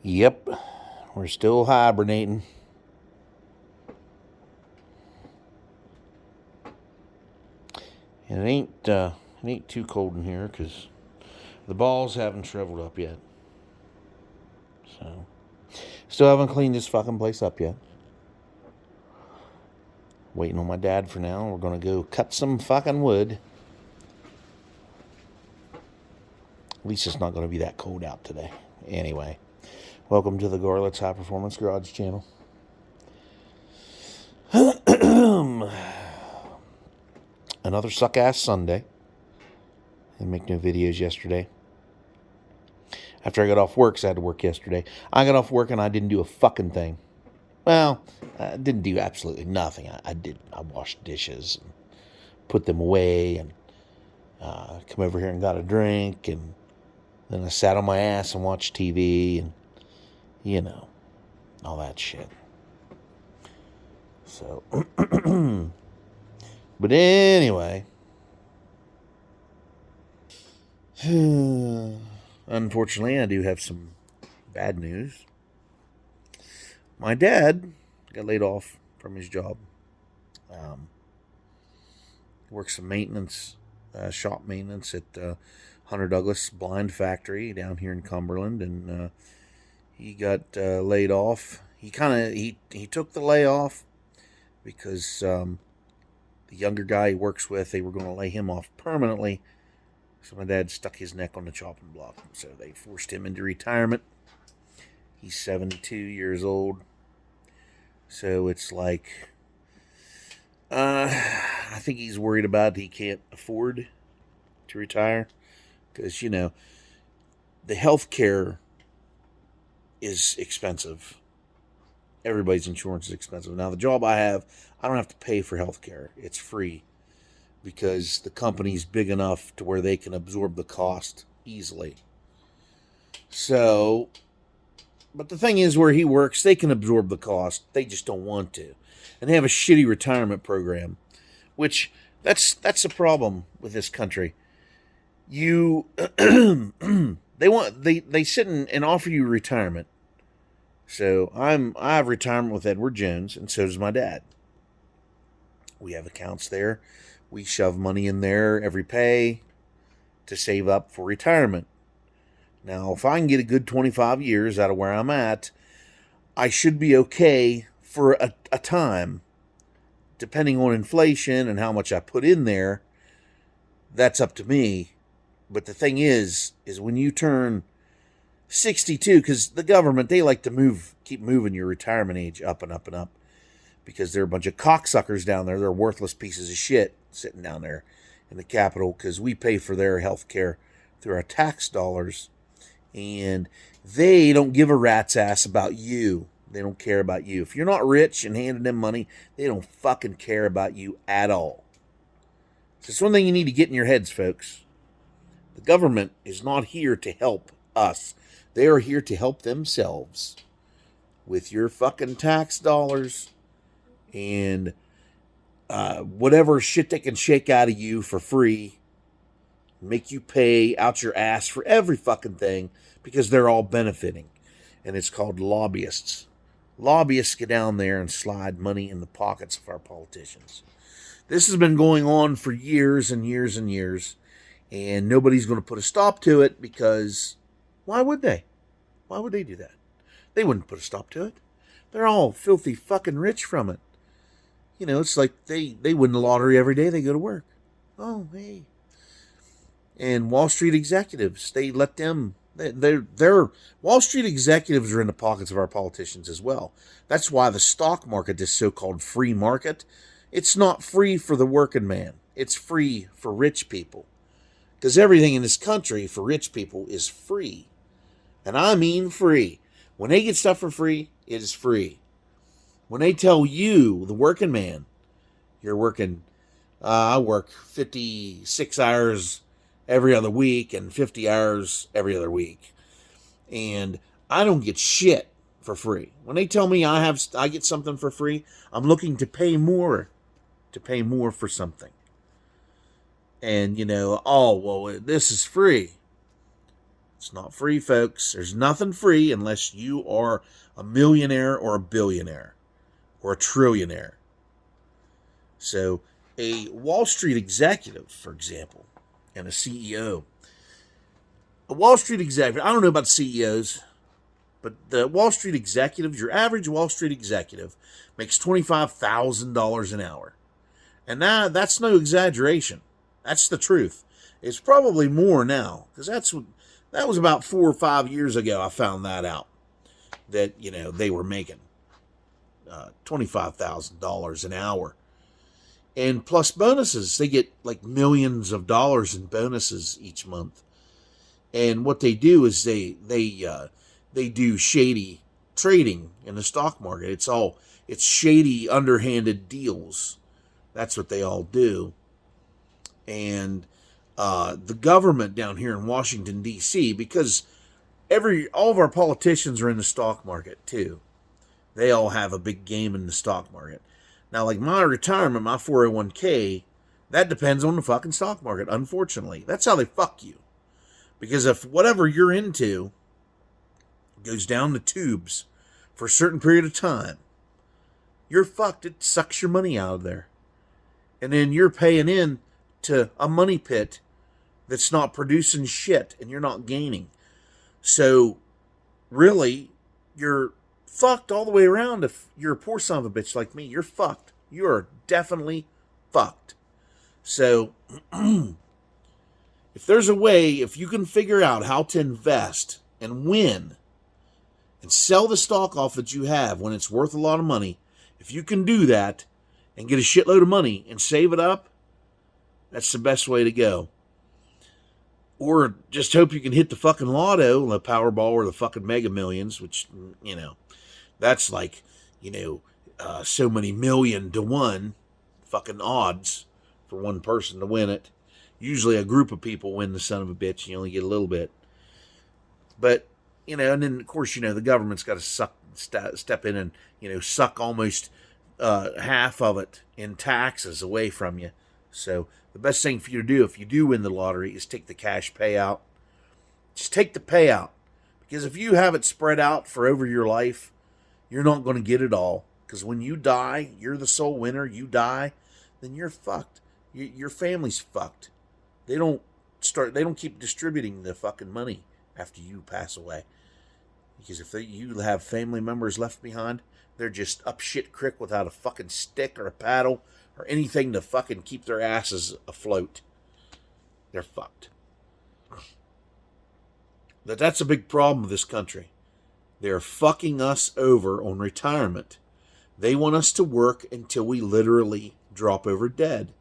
Yep, we're still hibernating. And it ain't too cold in here because the balls haven't shriveled up yet. So, still haven't cleaned this fucking place up yet. Waiting on my dad for now. We're gonna go cut some fucking wood. At least it's not gonna be that cold out today. Anyway, welcome to the Garlet's High Performance Garage channel. Another suck-ass Sunday. I didn't make no videos yesterday. After I got off work, 'cause I had to work yesterday. I got off work and I didn't do a fucking thing. Well, I didn't do absolutely nothing. I washed dishes and put them away and come over here and got a drink, and then I sat on my ass and watched TV and, all that shit. So, but anyway, unfortunately, I do have some bad news. My dad got laid off from his job. Works some maintenance, shop maintenance at Hunter Douglas Blind Factory down here in Cumberland, and he got laid off. He took the layoff because the younger guy he works with, they were going to lay him off permanently. So my dad stuck his neck on the chopping block. So they forced him into retirement. He's 72 years old. So it's like, I think he's worried about he can't afford to retire. Because, the health care is expensive. Everybody's insurance is expensive. Now, the job I have, I don't have to pay for health care. It's free. Because the company's big enough to where they can absorb the cost easily. So, but the thing is, where he works, they can absorb the cost. They just don't want to. And they have a shitty retirement program, which that's a problem with this country. You they sit and offer you retirement. So I have retirement with Edward Jones, and so does my dad. We have accounts there. We shove money in there every pay to save up for retirement. Now, if I can get a good 25 years out of where I'm at, I should be okay for a time. Depending on inflation and how much I put in there, that's up to me. But the thing is when you turn 62, because the government, they like to keep moving your retirement age up and up and up, because they're a bunch of cocksuckers down there. They're worthless pieces of shit sitting down there in the Capitol, because we pay for their health care through our tax dollars. And they don't give a rat's ass about you. They don't care about you. If you're not rich and handing them money, they don't fucking care about you at all. So it's one thing you need to get in your heads, folks. The government is not here to help us. They are here to help themselves with your fucking tax dollars and whatever shit they can shake out of you for free, make you pay out your ass for every fucking thing, because they're all benefiting. And it's called lobbyists. Lobbyists get down there and slide money in the pockets of our politicians. This has been going on for years and years and years, and nobody's going to put a stop to it, because why would they? Why would they do that? They wouldn't put a stop to it. They're all filthy fucking rich from it. It's like they win the lottery every day they go to work. Oh, hey. And Wall Street executives, they let them, they're Wall Street executives are in the pockets of our politicians as well. That's why the stock market, this so-called free market, it's not free for the working man. It's free for rich people. Because everything in this country for rich people is free. And I mean free. When they get stuff for free, it is free. When they tell you, the working man, you're working, I work 56 hours every other week and 50 hours every other week, and I don't get shit for free. When they tell me I get something for free, I'm looking to pay more for something. And, oh, well, this is free. It's not free, folks. There's nothing free unless you are a millionaire or a billionaire or a trillionaire. So a Wall Street executive, for example, and a CEO. A Wall Street executive, I don't know about CEOs, but the Wall Street executives, your average Wall Street executive makes $25,000 an hour. And that's no exaggeration. That's the truth. It's probably more now, because that was about 4 or 5 years ago I found that out, that, they were making $25,000 an hour. And plus bonuses. They get like millions of dollars in bonuses each month. And what they do is they do shady trading in the stock market. It's shady, underhanded deals. That's what they all do. And the government down here in Washington, D.C., because all of our politicians are in the stock market too. They all have a big game in the stock market. Now, like my retirement, my 401k, that depends on the fucking stock market, unfortunately. That's how they fuck you. Because if whatever you're into goes down the tubes for a certain period of time, you're fucked. It sucks your money out of there. And then you're paying in to a money pit that's not producing shit, and you're not gaining. So, really, you're fucked all the way around. If you're a poor son of a bitch like me, you're fucked. You are definitely fucked. So, if there's a way, if you can figure out how to invest and win and sell the stock off that you have when it's worth a lot of money, if you can do that and get a shitload of money and save it up, that's the best way to go. Or just hope you can hit the fucking lotto, the Powerball, or the fucking Mega Millions, which, that's like, so many million to one fucking odds for one person to win it. Usually a group of people win the son of a bitch. You only get a little bit. But, and then, of course, the government's got to step in and, suck almost half of it in taxes away from you. So the best thing for you to do if you do win the lottery is take the cash payout. Just take the payout. Because if you have it spread out for over your life, you're not going to get it all. Because when you die, you're the sole winner, you die, then you're fucked. Your family's fucked. They don't keep distributing the fucking money after you pass away. Because if you have family members left behind, they're just up shit creek without a fucking stick or a paddle or anything to fucking keep their asses afloat. They're fucked. That's a big problem with this country. They're fucking us over on retirement. They want us to work until we literally drop over dead.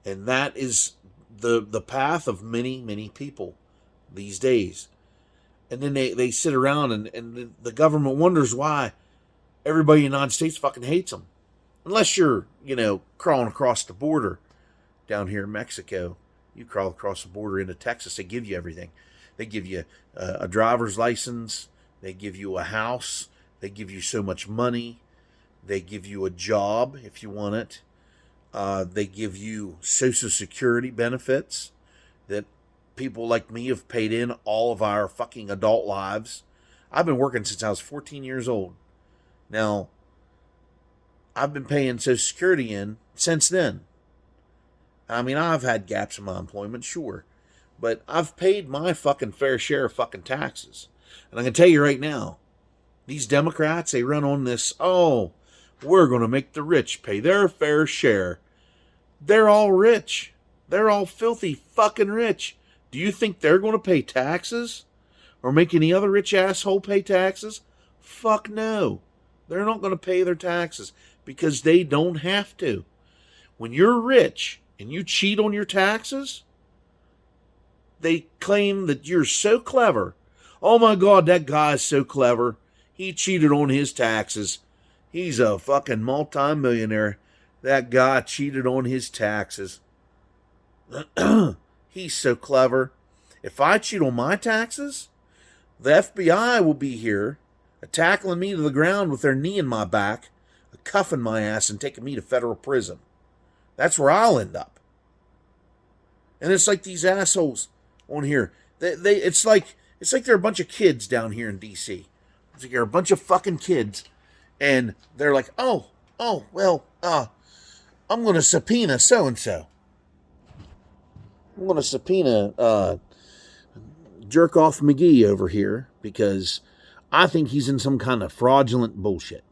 And that is the path of many, many people these days. And then they sit around and the government wonders why everybody in the United States fucking hates them. Unless you're, crawling across the border down here in Mexico. You crawl across the border into Texas, they give you everything. They give you a driver's license. They give you a house. They give you so much money. They give you a job if you want it. They give you Social Security benefits that people like me have paid in all of our fucking adult lives. I've been working since I was 14 years old. Now, I've been paying Social Security in since then. I mean, I've had gaps in my employment, sure. But I've paid my fucking fair share of fucking taxes. And I can tell you right now, these Democrats, they run on this, we're going to make the rich pay their fair share. They're all rich. They're all filthy fucking rich. Do you think they're going to pay taxes? Or make any other rich asshole pay taxes? Fuck no. They're not going to pay their taxes because they don't have to. When you're rich and you cheat on your taxes, they claim that you're so clever. Oh my God, that guy's so clever. He cheated on his taxes. He's a fucking multi-millionaire. That guy cheated on his taxes. He's so clever. If I cheat on my taxes, the FBI will be here, tackling me to the ground with their knee in my back, cuffing my ass and taking me to federal prison. That's where I'll end up. And it's like these assholes on here. It's like they're a bunch of kids down here in D.C. It's like they're a bunch of fucking kids, and they're like, well, I'm going to subpoena so and so. I'm going to subpoena Jerk Off McGee over here because I think he's in some kind of fraudulent bullshit.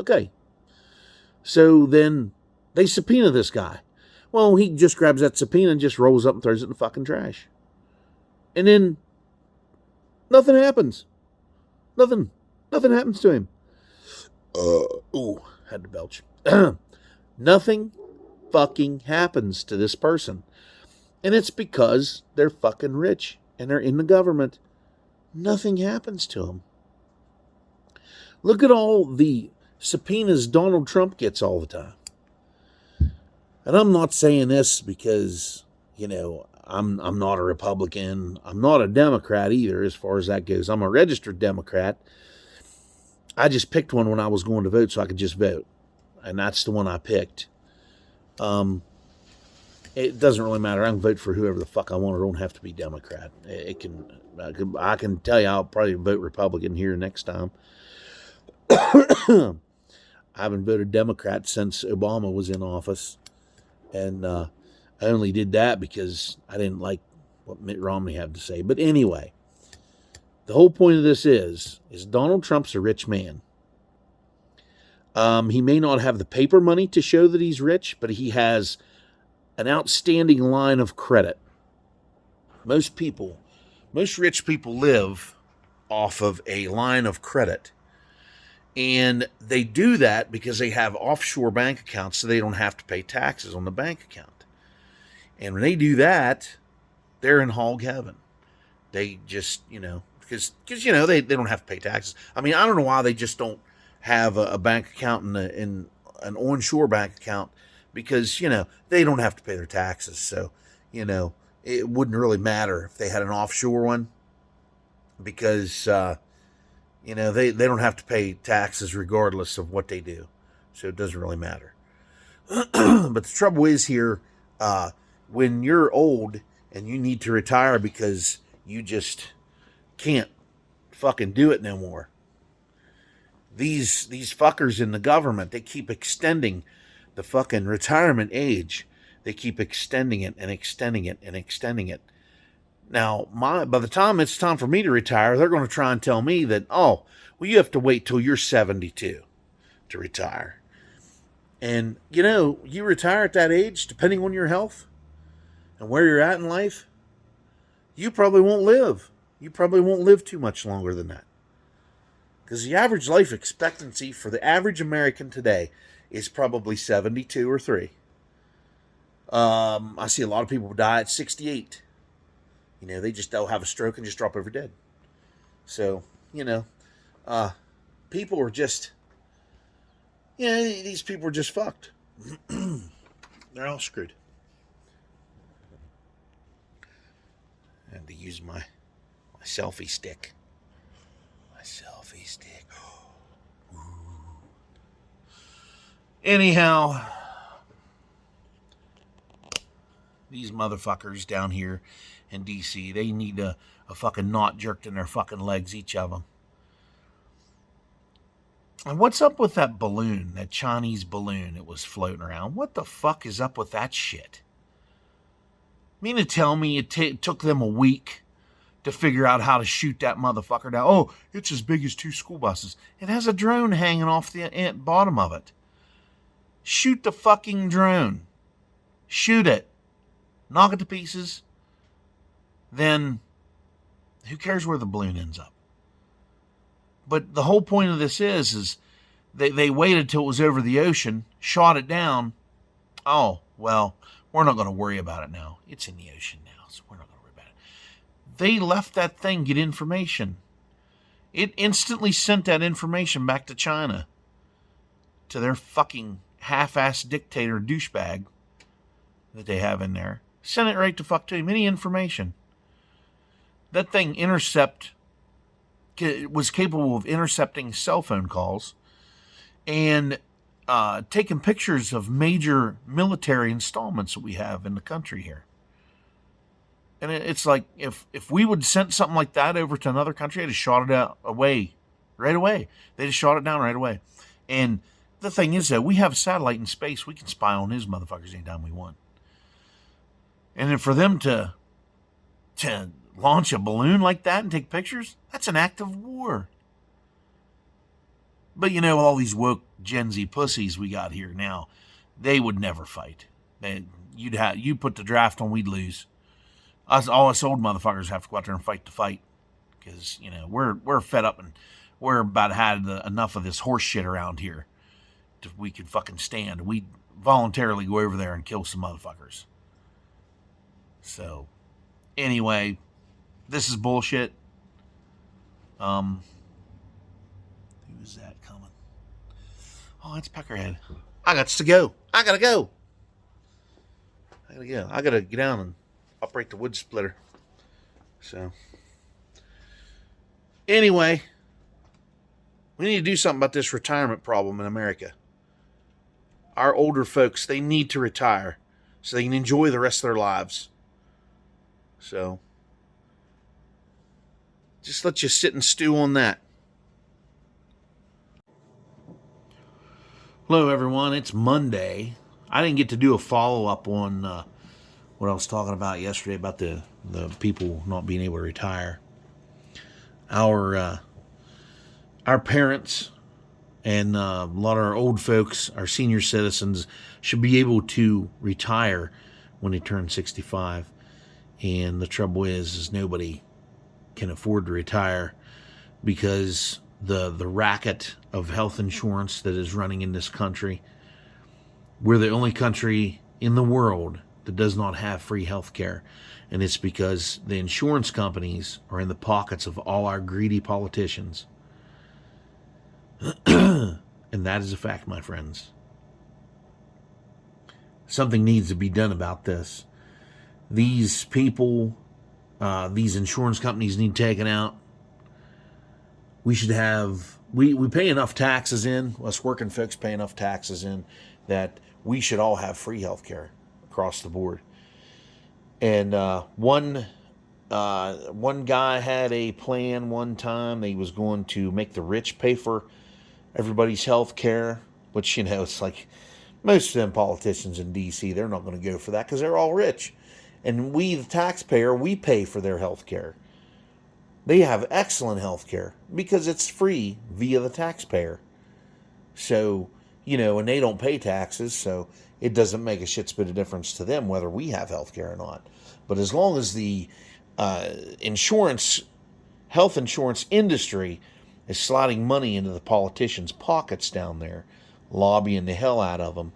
Okay. So then they subpoena this guy. Well, he just grabs that subpoena and just rolls up and throws it in the fucking trash. And then nothing happens. Nothing happens to him. Had to belch. Nothing fucking happens to this person. And it's because they're fucking rich and they're in the government. Nothing happens to them. Look at all the subpoenas Donald Trump gets all the time. And I'm not saying this because, I'm not a Republican. I'm not a Democrat either as far as that goes. I'm a registered Democrat. I just picked one when I was going to vote so I could just vote. And that's the one I picked. It doesn't really matter. I can vote for whoever the fuck I want. I don't have to be Democrat. I can tell you I'll probably vote Republican here next time. I haven't voted Democrat since Obama was in office. And I only did that because I didn't like what Mitt Romney had to say. But anyway, the whole point of this is Donald Trump's a rich man. He may not have the paper money to show that he's rich, but he has an outstanding line of credit. Most rich people live off of a line of credit. And they do that because they have offshore bank accounts so they don't have to pay taxes on the bank account. And when they do that, they're in hog heaven. They just, because they don't have to pay taxes. I mean, I don't know why they just don't have a bank account in an onshore bank account because, they don't have to pay their taxes. So, it wouldn't really matter if they had an offshore one because, they don't have to pay taxes regardless of what they do. So it doesn't really matter. But the trouble is here, when you're old and you need to retire because you just can't fucking do it no more. These fuckers in the government, they keep extending the fucking retirement age. They keep extending it and extending it and extending it. Now, by the time it's time for me to retire, they're going to try and tell me that, you have to wait till you're 72 to retire. And, you retire at that age, depending on your health and where you're at in life, you probably won't live. You probably won't live too much longer than that. Because the average life expectancy for the average American today is probably 72 or 3. I see a lot of people die at 68. They'll have a stroke and just drop over dead. So, people are just, these people are just fucked. They're all screwed. I had to use my selfie stick. My selfie stick. Anyhow, these motherfuckers down here in D.C., they need a fucking knot jerked in their fucking legs, each of them. And what's up with that balloon, that Chinese balloon that was floating around? What the fuck is up with that shit? Mean to tell me it took them a week to figure out how to shoot that motherfucker down? Oh, it's as big as 2 school buses. It has a drone hanging off the bottom of it. Shoot the fucking drone. Shoot it. Knock it to pieces. Then who cares where the balloon ends up? But the whole point of this is they waited till it was over the ocean, shot it down. Oh, well, we're not going to worry about it now. It's in the ocean now, so we're not going to worry about it. They left that thing get information. It instantly sent that information back to China, to their fucking half-assed dictator douchebag that they have in there. Sent it right to fuck to him. Any information. That thing was capable of intercepting cell phone calls and taking pictures of major military installments that we have in the country here. And it's like if we would send something like that over to another country, they'd have shot it out away right away. They just shot it down right away. And the thing is, though, we have a satellite in space. We can spy on his motherfuckers anytime we want. And then for them to launch a balloon like that and take pictures, that's an act of war. But all these woke Gen Z pussies we got here now, they would never fight. You'd put the draft on, we'd lose. All us old motherfuckers have to go out there and fight the fight because we're fed up and we're about had enough of this horse shit around here. We could fucking stand. We'd voluntarily go over there and kill some motherfuckers. So, anyway, this is bullshit. Who is that coming? Oh, it's Peckerhead. I got to go. I gotta go. I gotta get down and operate the wood splitter. So, anyway, we need to do something about this retirement problem in America. Our older folks, they need to retire so they can enjoy the rest of their lives. So, just let you sit and stew on that. Hello, everyone. It's Monday. I didn't get to do a follow-up on what I was talking about yesterday about the people not being able to retire. Our parents and a lot of our old folks, our senior citizens, should be able to retire when they turn 65. And the trouble is nobody can afford to retire because the racket of health insurance that is running in this country. We're the only country in the world that does not have free health care. And it's because the insurance companies are in the pockets of all our greedy politicians. And that is a fact, my friends. Something needs to be done about this. These people, these insurance companies need taken out. We should have, we pay enough taxes in, us working folks pay enough taxes in, that we should all have free health care across the board. And one guy had a plan one time. He was going to make the rich pay for everybody's health care, which, it's like most of them politicians in D.C., they're not going to go for that because they're all rich. And we, the taxpayer, we pay for their health care. They have excellent health care because it's free via the taxpayer. So, and they don't pay taxes, so it doesn't make a shit's bit of difference to them whether we have health care or not. But as long as the health insurance industry is sliding money into the politicians' pockets down there, lobbying the hell out of them,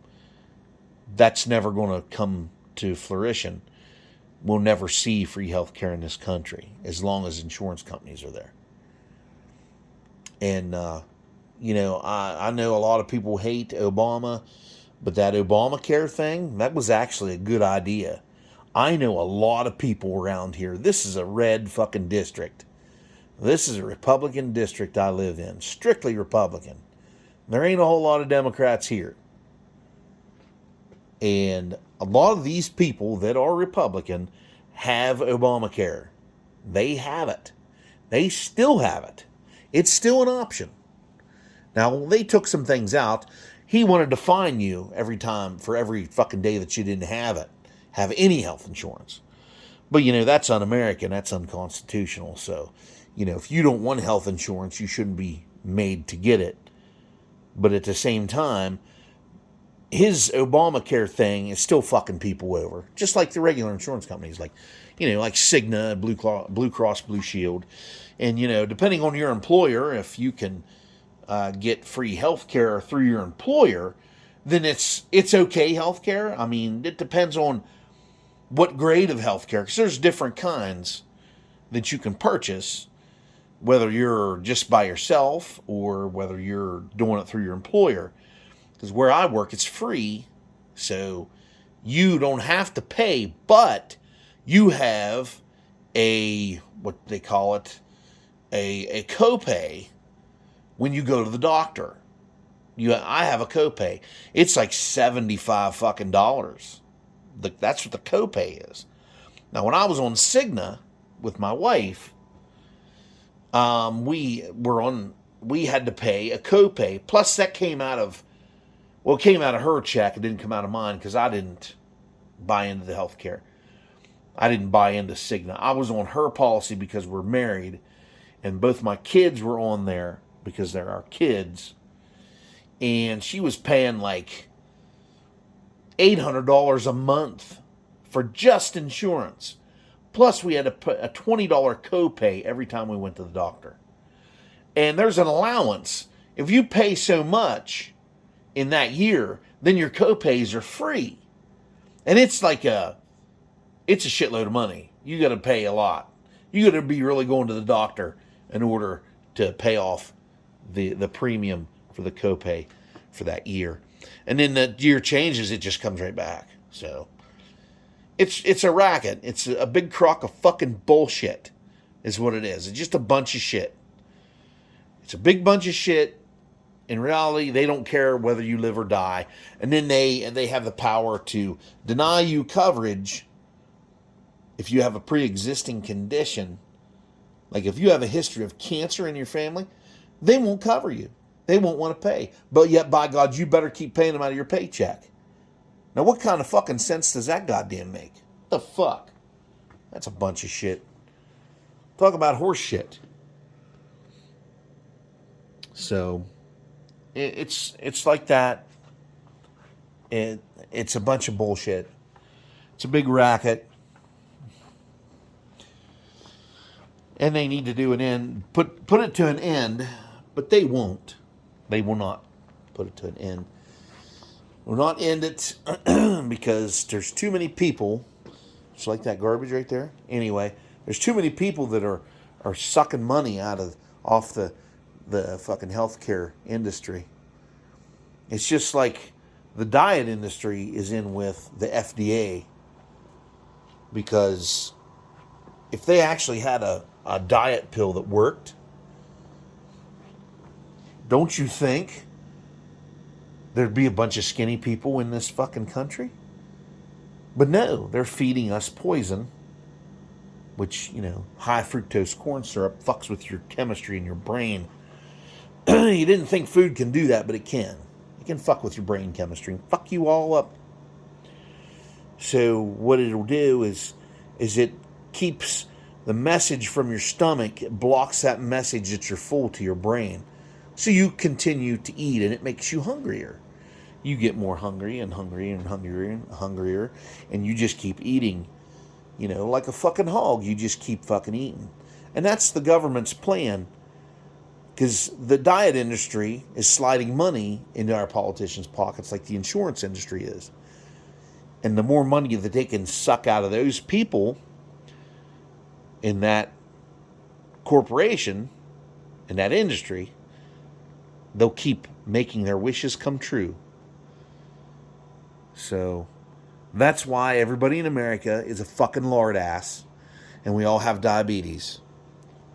that's never going to come to fruition. We'll never see free health care in this country as long as insurance companies are there. And, I know a lot of people hate Obama, but that Obamacare thing, that was actually a good idea. I know a lot of people around here. This is a red fucking district. This is a Republican district I live in, strictly Republican. There ain't a whole lot of Democrats here. And a lot of these people that are Republican have Obamacare. They have it. They still have it. It's still an option. Now, they took some things out. He wanted to fine you every time for every fucking day that you didn't have any health insurance. But, that's un-American. That's unconstitutional. So, if you don't want health insurance, you shouldn't be made to get it. But at the same time, his Obamacare thing is still fucking people over. Just like the regular insurance companies, like Cigna, Blue Cross Blue Shield. And, depending on your employer, if you can get free health care through your employer, then it's okay health care. I mean, it depends on what grade of health care, because there's different kinds that you can purchase, whether you're just by yourself or whether you're doing it through your employer. Because where I work, it's free, so you don't have to pay, but you have what they call it, a copay when you go to the doctor. I have a copay. It's like $75 fucking dollars. That's what the copay is. Now, when I was on Cigna with my wife, we had to pay a copay. Plus, that came out of, well, it came out of her check. It didn't come out of mine because I didn't buy into the health care. I didn't buy into Cigna. I was on her policy because we're married, and both my kids were on there because they're our kids. And she was paying like $800 a month for just insurance. Plus, we had to put a $20 copay every time we went to the doctor. And there's an allowance. If you pay so much in that year, then your copays are free. And it's a shitload of money. You got to pay a lot. You got to be really going to the doctor in order to pay off the premium for the copay for that year. And then the year changes, it just comes right back. So it's a racket. It's a big crock of fucking bullshit is what it is. It's just a bunch of shit. It's a big bunch of shit. In reality, they don't care whether you live or die. And then they have the power to deny you coverage if you have a pre-existing condition. Like if you have a history of cancer in your family, they won't cover you. They won't want to pay. But yet, by God, you better keep paying them out of your paycheck. Now, what kind of fucking sense does that goddamn make? The fuck? That's a bunch of shit. Talk about horse shit. So, it's like that. It's a bunch of bullshit. It's a big racket. And they need to do an end, put it to an end, but they won't. They will not put it to an end. Will not end it because there's too many people. It's like that garbage right there. Anyway, there's too many people that are sucking money off the fucking healthcare industry. It's just like the diet industry is in with the FDA, because if they actually had a diet pill that worked, don't you think there'd be a bunch of skinny people in this fucking country? But no, they're feeding us poison, which, high fructose corn syrup fucks with your chemistry in your brain. You didn't think food can do that, but it can. It can fuck with your brain chemistry and fuck you all up. So what it'll do is it keeps the message from your stomach, it blocks that message that you're full to your brain. So you continue to eat, and it makes you hungrier. You get more hungry and hungrier and hungrier and hungrier, and you just keep eating, like a fucking hog. You just keep fucking eating. And that's the government's plan, because the diet industry is sliding money into our politicians' pockets like the insurance industry is. And the more money that they can suck out of those people in that corporation, in that industry, they'll keep making their wishes come true. So that's why everybody in America is a fucking lard ass, and we all have diabetes.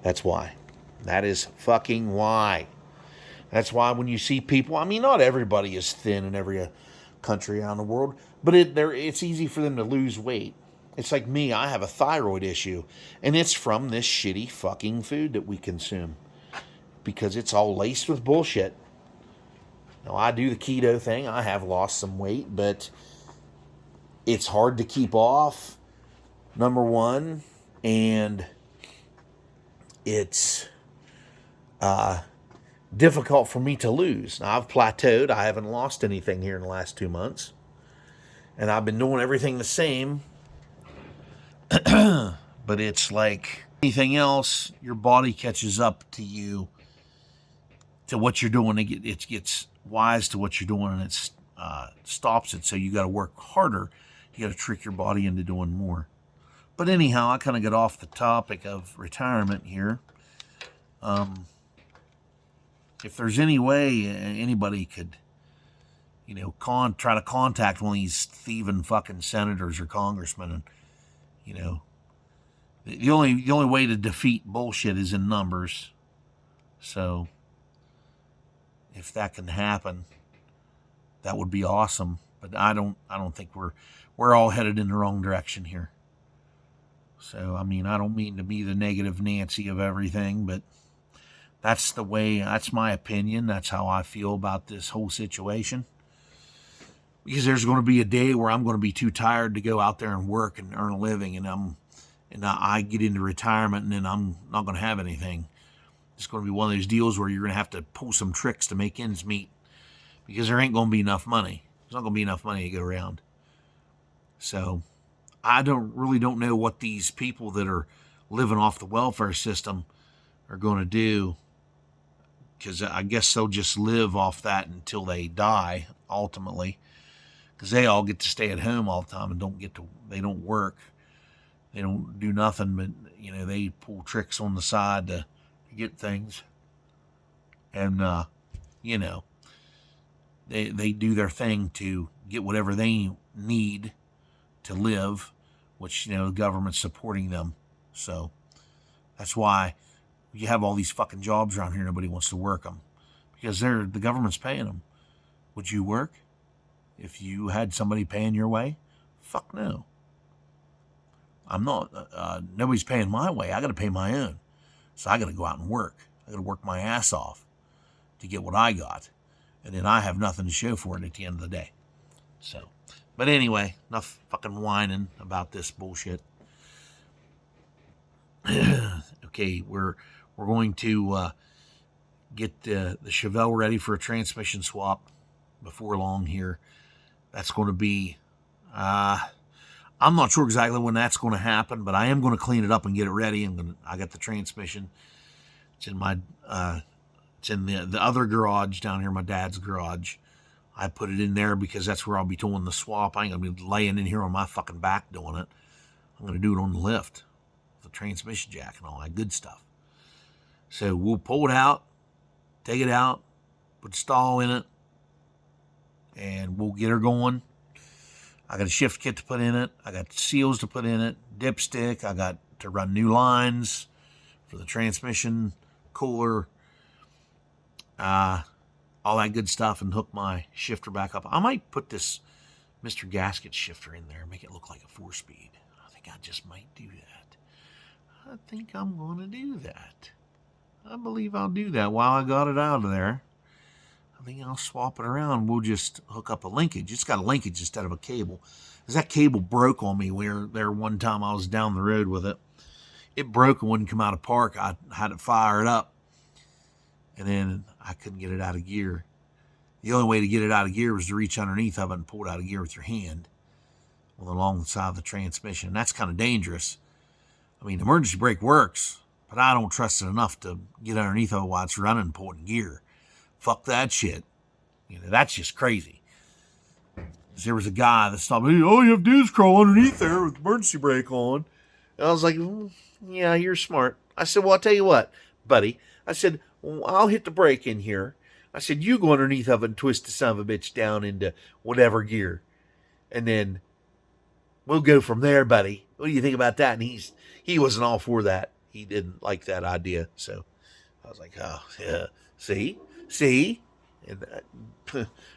That's why. That is fucking why. That's why when you see people, not everybody is thin in every country around the world, but it's easy for them to lose weight. It's like me, I have a thyroid issue, and it's from this shitty fucking food that we consume, because it's all laced with bullshit. Now, I do the keto thing. I have lost some weight, but it's hard to keep off, number one, and it's difficult for me to lose. Now, I've plateaued. I haven't lost anything here in the last 2 months, and I've been doing everything the same. But it's like anything else, your body catches up to you, to what you're doing. It gets wise to what you're doing, and it stops it. So you got to work harder. You got to trick your body into doing more. But anyhow, I kind of got off the topic of retirement here. If there's any way anybody could, try to contact one of these thieving fucking senators or congressmen, and the only way to defeat bullshit is in numbers. So if that can happen, that would be awesome. But I don't think we're all headed in the wrong direction here. So, I mean, I don't mean to be the negative Nancy of everything, but that's the way, that's my opinion. That's how I feel about this whole situation. Because there's going to be a day where I'm going to be too tired to go out there and work and earn a living, and I get into retirement, and then I'm not going to have anything. It's going to be one of those deals where you're going to have to pull some tricks to make ends meet, because there ain't going to be enough money. There's not going to be enough money to go around. So I don't know what these people that are living off the welfare system are going to do, because I guess they'll just live off that until they die ultimately, because they all get to stay at home all the time and they don't work, they don't do nothing, but they pull tricks on the side to get things, and you know they do their thing to get whatever they need to live, which the government's supporting them. So that's why you have all these fucking jobs around here. Nobody wants to work them because the government's paying them. Would you work if you had somebody paying your way? Fuck no. I'm not. Nobody's paying my way. I got to pay my own. So I got to go out and work. I got to work my ass off to get what I got, and then I have nothing to show for it at the end of the day. So, but anyway, enough fucking whining about this bullshit. Okay, we're going to get the Chevelle ready for a transmission swap before long here. That's going to be, I'm not sure exactly when that's going to happen, but I am going to clean it up and get it ready. I got the transmission. It's in my, it's in the other garage down here, my dad's garage. I put it in there because that's where I'll be doing the swap. I ain't going to be laying in here on my fucking back doing it. I'm going to do it on the lift, the transmission jack and all that good stuff. So we'll pull it out, take it out, put the stall in it, and we'll get her going. I got a shift kit to put in it. I got seals to put in it, dipstick. I got to run new lines for the transmission, cooler, all that good stuff, and hook my shifter back up. I might put this Mr. Gasket shifter in there and make it look like a 4-speed. I think I just might do that. I think I'm going to do that. I believe I'll do that while I got it out of there. I think I'll swap it around. We'll just hook up a linkage. It's got a linkage instead of a cable. Because that cable broke on me one time I was down the road with it. It broke and wouldn't come out of park. I had it fired up, and then I couldn't get it out of gear. The only way to get it out of gear was to reach underneath of it and pull it out of gear with your hand along the side of the transmission. And that's kind of dangerous. I mean, the emergency brake works, but I don't trust it enough to get underneath of it while it's running and pull it in gear. Fuck that shit. That's just crazy. There was a guy that stopped me. All you have to do is crawl underneath there with the emergency brake on. And I was like, yeah, you're smart. I said, well, I'll tell you what, buddy. I said, well, I'll hit the brake in here. I said, you go underneath of it and twist the son of a bitch down into whatever gear. And then we'll go from there, buddy. What do you think about that? And he wasn't all for that. He didn't like that idea. So I was like, oh, yeah. See? And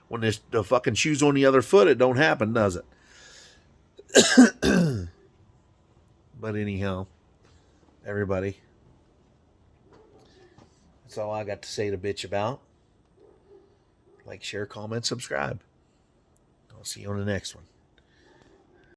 when the fucking shoe's on the other foot, it don't happen, does it? But anyhow, everybody, that's all I got to say to bitch about. Like, share, comment, subscribe. I'll see you on the next one.